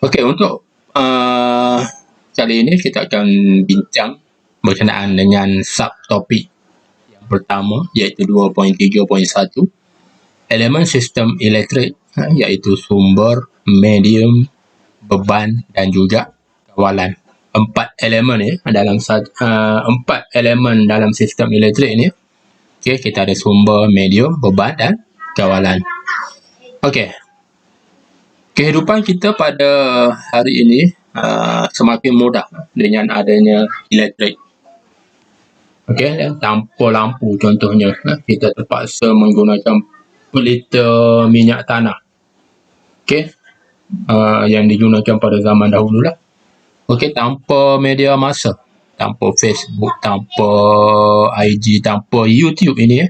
Okey, untuk kali ini kita akan bincang berkenaan dengan subtopik yang pertama, iaitu 2.3.1, elemen sistem elektrik, iaitu sumber, medium, beban dan juga kawalan. Empat elemen empat elemen dalam sistem elektrik ini. Okey, kita ada sumber, medium, beban dan kawalan. Okey. Kehidupan kita pada hari ini semakin mudah dengan adanya elektrik. Okey, tanpa lampu contohnya, kita terpaksa menggunakan pelita minyak tanah. Okey, yang digunakan pada zaman dahulu lah. Okey, tanpa media massa, tanpa Facebook, tanpa IG, tanpa YouTube ini,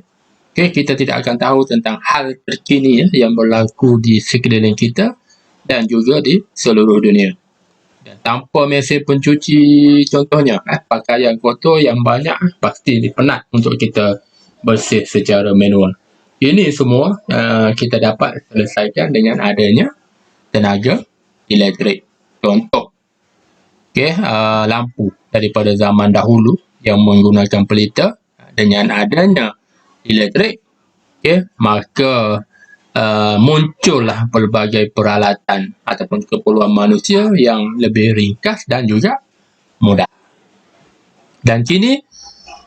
okey, kita tidak akan tahu tentang hal terkini yang berlaku di sekeliling kita dan juga di seluruh dunia. Dan tanpa mesin pencuci contohnya, pakaian kotor yang banyak pasti penat untuk kita bersih secara manual. Ini semua kita dapat selesaikan dengan adanya tenaga elektrik. Contoh, lampu daripada zaman dahulu yang menggunakan pelita, dengan adanya elektrik, maka muncullah pelbagai peralatan ataupun keperluan manusia yang lebih ringkas dan juga mudah. Dan kini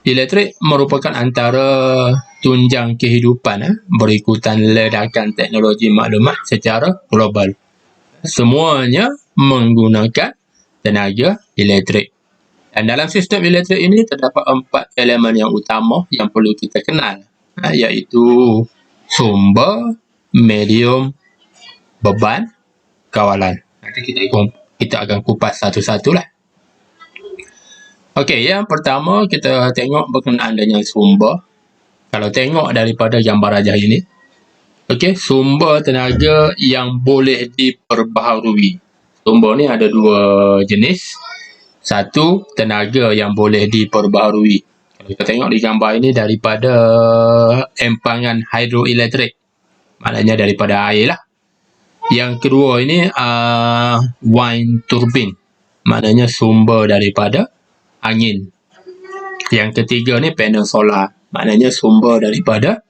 elektrik merupakan antara tunjang kehidupan berikutan ledakan teknologi maklumat secara global. Semuanya menggunakan tenaga elektrik. Dan dalam sistem elektrik ini terdapat empat elemen yang utama yang perlu kita kenal, iaitu sumber, medium, beban, kawalan. Nanti kita akan kupas satu-satu lah. Okey, yang pertama kita tengok berkenaan dengan sumber. Kalau tengok daripada gambar rajah ini, okey, sumber tenaga yang boleh diperbaharui. Sumber ni ada dua jenis. Satu, tenaga yang boleh diperbaharui. Kalau kita tengok di gambar ini daripada empangan hidroelektrik, maknanya daripada air lah. Yang kedua ini wind turbine, maknanya sumber daripada angin. Yang ketiga ni panel solar, maknanya sumber daripada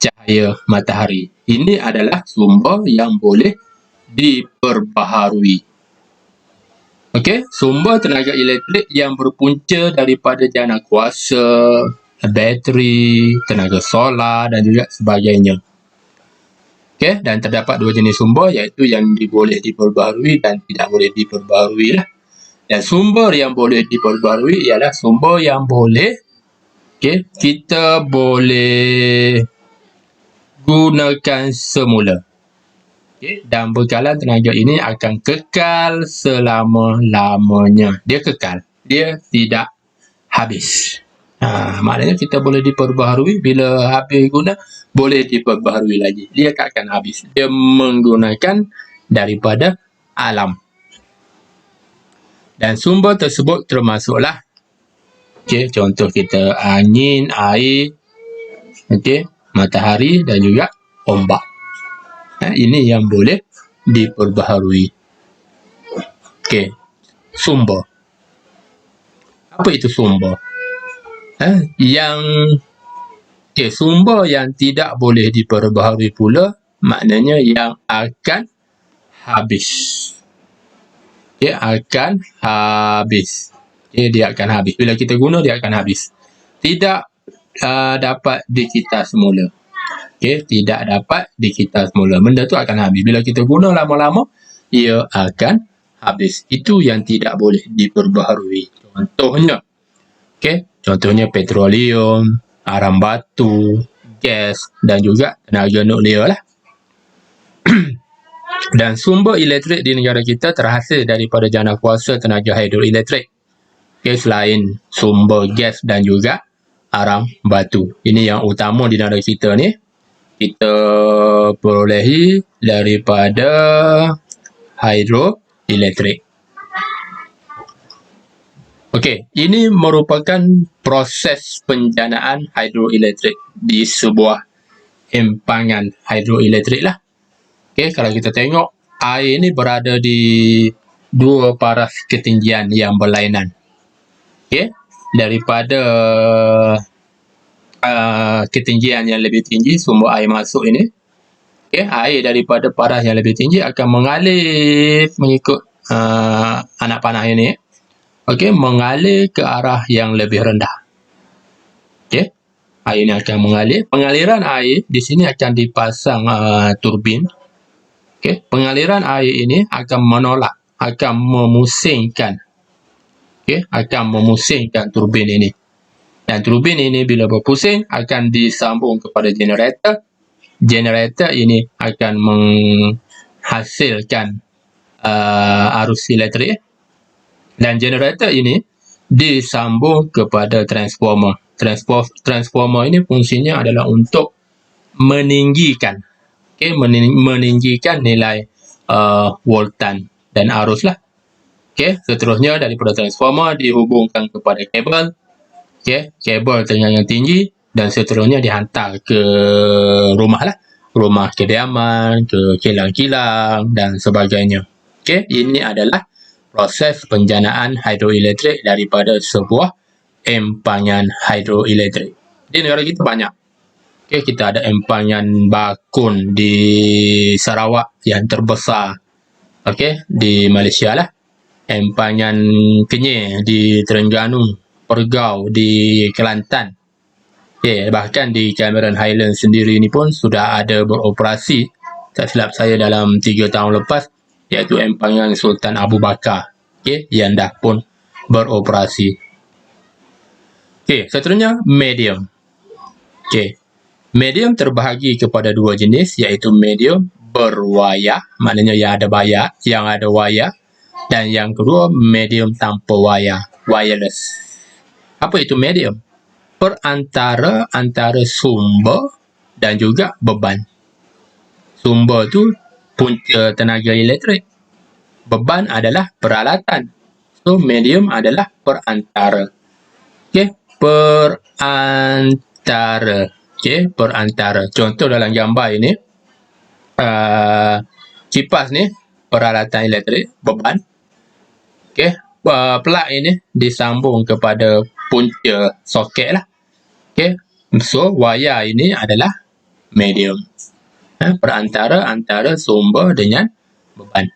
cahaya matahari. Ini adalah sumber yang boleh diperbaharui. Okey, sumber tenaga elektrik yang berpunca daripada jana kuasa, bateri, tenaga solar dan juga sebagainya. Okey, dan terdapat dua jenis sumber, iaitu yang boleh diperbaharui dan tidak boleh diperbaharui lah. Dan sumber yang boleh diperbaharui ialah sumber yang boleh kita boleh gunakan semula. Dan bekalan tenaga ini akan kekal selama-lamanya. Dia kekal, dia tidak habis. Maknanya kita boleh diperbaharui, bila habis guna boleh diperbaharui lagi. Dia takkan habis. Dia menggunakan daripada alam. Dan sumber tersebut termasuklah contoh kita angin, air, matahari dan juga ombak. Ini yang boleh diperbaharui. Sumber. Apa itu sumber? Sumber yang tidak boleh diperbaharui pula, maknanya yang akan habis. Dia akan habis. Dia akan habis. Bila kita guna, dia akan habis. Tidak dapat dikita semula. Tidak dapat dikita semula. Benda tu akan habis. Bila kita guna lama-lama, ia akan habis. Itu yang tidak boleh diperbaharui. Contohnya petroleum, arang batu, gas dan juga tenaga nuklear lah. Dan sumber elektrik di negara kita terhasil daripada jana kuasa tenaga hidroelektrik. Selain sumber gas dan juga arang batu. Ini yang utama di negara kita ni. Kita perolehi daripada hidroelektrik. Okey, ini merupakan proses penjanaan hidroelektrik di sebuah empangan hidroelektrik lah. Kalau kita tengok air ini berada di dua paras ketinggian yang berlainan. Okey, daripada ketinggian yang lebih tinggi sumber air masuk ini, okey, air daripada paras yang lebih tinggi akan mengalir mengikut anak panah ini, okey, mengalir ke arah yang lebih rendah. Okey, air ini akan mengalir. Pengaliran air di sini akan dipasang turbin. Okey, pengaliran air ini akan menolak, akan memusingkan, okey, akan memusingkan turbin ini. Dan turbin ini bila berpusing akan disambung kepada generator. Generator ini akan menghasilkan arus elektrik, dan generator ini disambung kepada transformer. Transformer ini fungsinya adalah untuk meninggikan, okey, meninggikan nilai voltan dan arus lah. Okey, seterusnya daripada transformer dihubungkan kepada kabel. Okey, kabel tegangan tinggi dan seterusnya dihantar ke rumah lah, rumah kediaman, ke kilang-kilang dan sebagainya. Okey, ini adalah proses penjanaan hidroelektrik daripada sebuah empangan hidroelektrik. Di negara kita banyak. Okey, kita ada empangan Bakun di Sarawak yang terbesar. Okey, di Malaysia lah. Empangan Kenyir di Terengganu, Pergau di Kelantan. Okay, bahkan di Cameron Highlands sendiri ni pun sudah ada beroperasi, tak silap saya dalam 3 tahun lepas, iaitu empangan Sultan Abu Bakar, okay, yang dah pun beroperasi. Okay, seterusnya medium. Okay, medium terbahagi kepada dua jenis, iaitu medium berwayar, maknanya yang ada wayar, dan yang kedua medium tanpa wayar, wireless. Apa itu medium? Perantara antara sumber dan juga beban. Sumber tu punca tenaga elektrik. Beban adalah peralatan. So, medium adalah perantara. Okey, perantara. Okey, perantara. Contoh dalam gambar ini, kipas ni peralatan elektrik, beban. Okey, plug ini disambung kepada punca soket lah. Okay. So, wayar ini adalah medium. Perantara antara sumber dengan beban.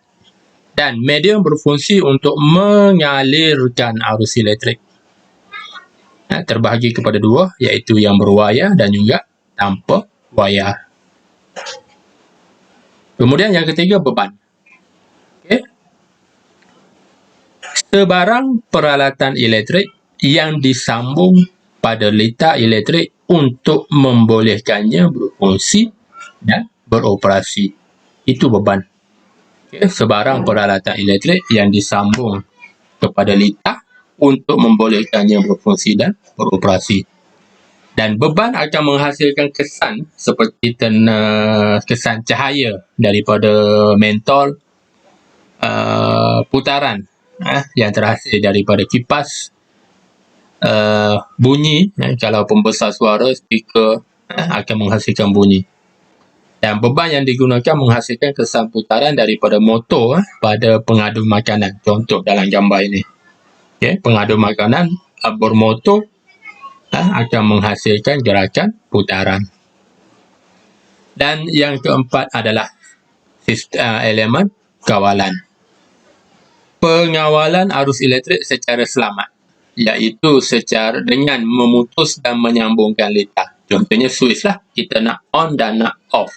Dan medium berfungsi untuk mengalirkan arus elektrik. Terbahagi kepada dua, iaitu yang berwayar dan juga tanpa wayar. Kemudian yang ketiga, beban. Okay. Sebarang peralatan elektrik yang disambung pada litar elektrik untuk membolehkannya berfungsi dan beroperasi. Itu beban. Okay. Sebarang peralatan elektrik yang disambung kepada litar untuk membolehkannya berfungsi dan beroperasi. Dan beban akan menghasilkan kesan seperti kesan cahaya daripada mentol, putaran yang terhasil daripada kipas, bunyi, kalau pembesar suara, speaker akan menghasilkan bunyi. Dan beban yang digunakan menghasilkan kesan putaran daripada motor pada pengadu makanan. Contoh dalam gambar ini. Okay, pengadu makanan bermotor akan menghasilkan gerakan putaran. Dan yang keempat adalah elemen kawalan. Pengawalan arus elektrik secara selamat, iaitu secara dengan memutus dan menyambungkan litar. Contohnya switch lah, kita nak on dan nak off.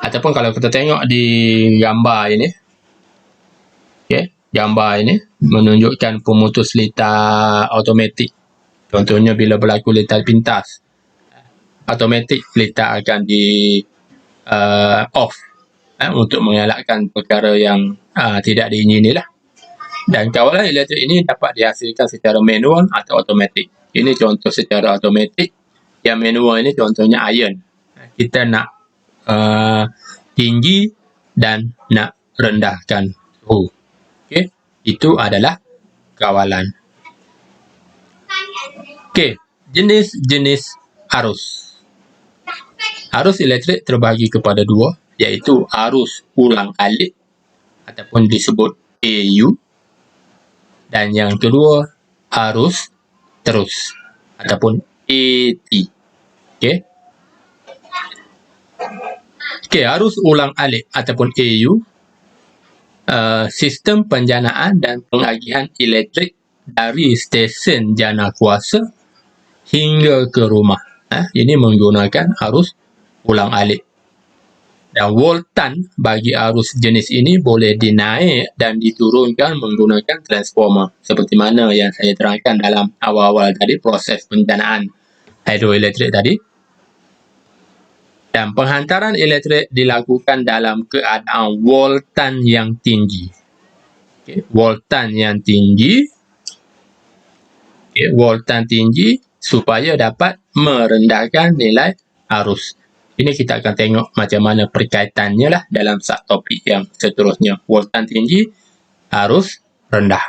Ataupun kalau kita tengok di gambar ini, okay, gambar ini menunjukkan pemutus litar automatik. Contohnya bila berlaku litar pintas, automatik litar akan di off untuk mengelakkan perkara yang tidak diingini lah. Dan kawalan elektrik ini dapat dihasilkan secara manual atau automatik. Ini contoh secara automatik. Yang manual ini contohnya iron. Kita nak tinggi dan nak rendahkan suhu. Okay. Itu adalah kawalan. Okay. Jenis-jenis arus. Arus elektrik terbahagi kepada dua, iaitu arus ulang alik ataupun disebut AU. Dan yang kedua, arus terus ataupun AT. Okey. Okey, arus ulang alik ataupun AU, sistem penjanaan dan pengagihan elektrik dari stesen jana kuasa hingga ke rumah. Ini menggunakan arus ulang alik. Dan voltan bagi arus jenis ini boleh dinaik dan diturunkan menggunakan transformer. Seperti mana yang saya terangkan dalam awal-awal tadi, proses penjanaan hidroelektrik tadi. Dan penghantaran elektrik dilakukan dalam keadaan voltan yang tinggi. Okay. Voltan yang tinggi. Okay. Voltan tinggi supaya dapat merendahkan nilai arus. Ini kita akan tengok macam mana perkaitannya lah dalam subtopik yang seterusnya. Voltan tinggi, arus rendah.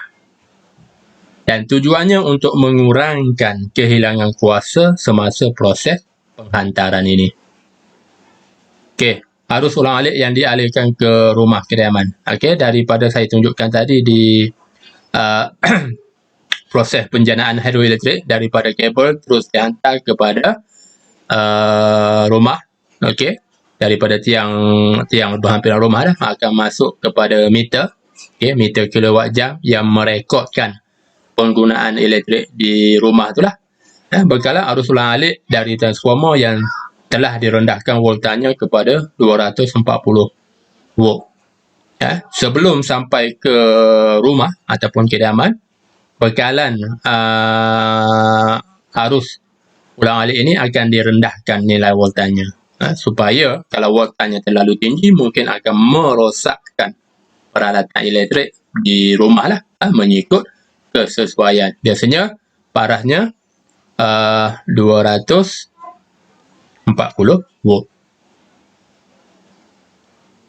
Dan tujuannya untuk mengurangkan kehilangan kuasa semasa proses penghantaran ini. Okey, arus ulang alik yang dialihkan ke rumah kediaman. Okey, daripada saya tunjukkan tadi di proses penjanaan hidroelektrik, daripada kabel terus dihantar kepada rumah. Okey, daripada tiang berhampiran rumah dah akan masuk kepada meter. Okey, meter kilowatt jam yang merekodkan penggunaan elektrik di rumah itulah. Berkala arus ulang alik dari transformer yang telah direndahkan voltanya kepada 240 volt. Sebelum sampai ke rumah ataupun kediaman, bekalan arus ulang alik ini akan direndahkan nilai voltanya. Supaya kalau voltanya terlalu tinggi mungkin akan merosakkan peralatan elektrik di rumah lah, mengikut kesesuaian. Biasanya parahnya 240 volt.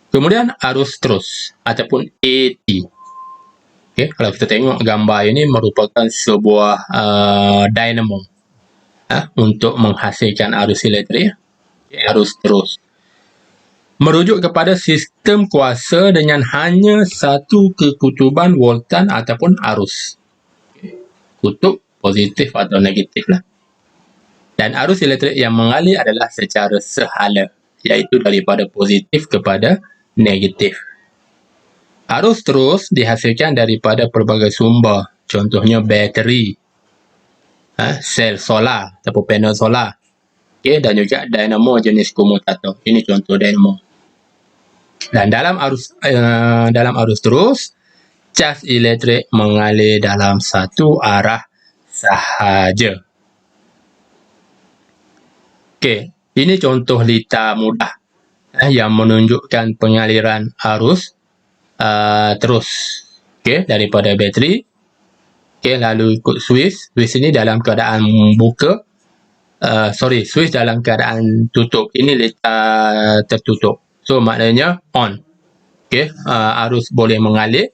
Kemudian arus terus ataupun AT. Okay, kalau kita tengok gambar ini merupakan sebuah dynamo untuk menghasilkan arus elektrik. Arus terus merujuk kepada sistem kuasa dengan hanya satu kekutuban voltan ataupun arus. Kutub positif atau negatif lah. Dan arus elektrik yang mengalir adalah secara sehala, iaitu daripada positif kepada negatif. Arus terus dihasilkan daripada pelbagai sumber, contohnya bateri, sel solar ataupun panel solar. Okay, dan juga dinamo jenis komutator. Ini contoh dinamo. Dan dalam arus terus, cas elektrik mengalir dalam satu arah sahaja. Okey, ini contoh lita mudah yang menunjukkan pengaliran arus terus. Okey, daripada bateri. Okey, lalu ikut switch. Switch ini dalam keadaan buka. Switch dalam keadaan tutup. Ini lita tertutup. So, maknanya on. Okey, arus boleh mengalir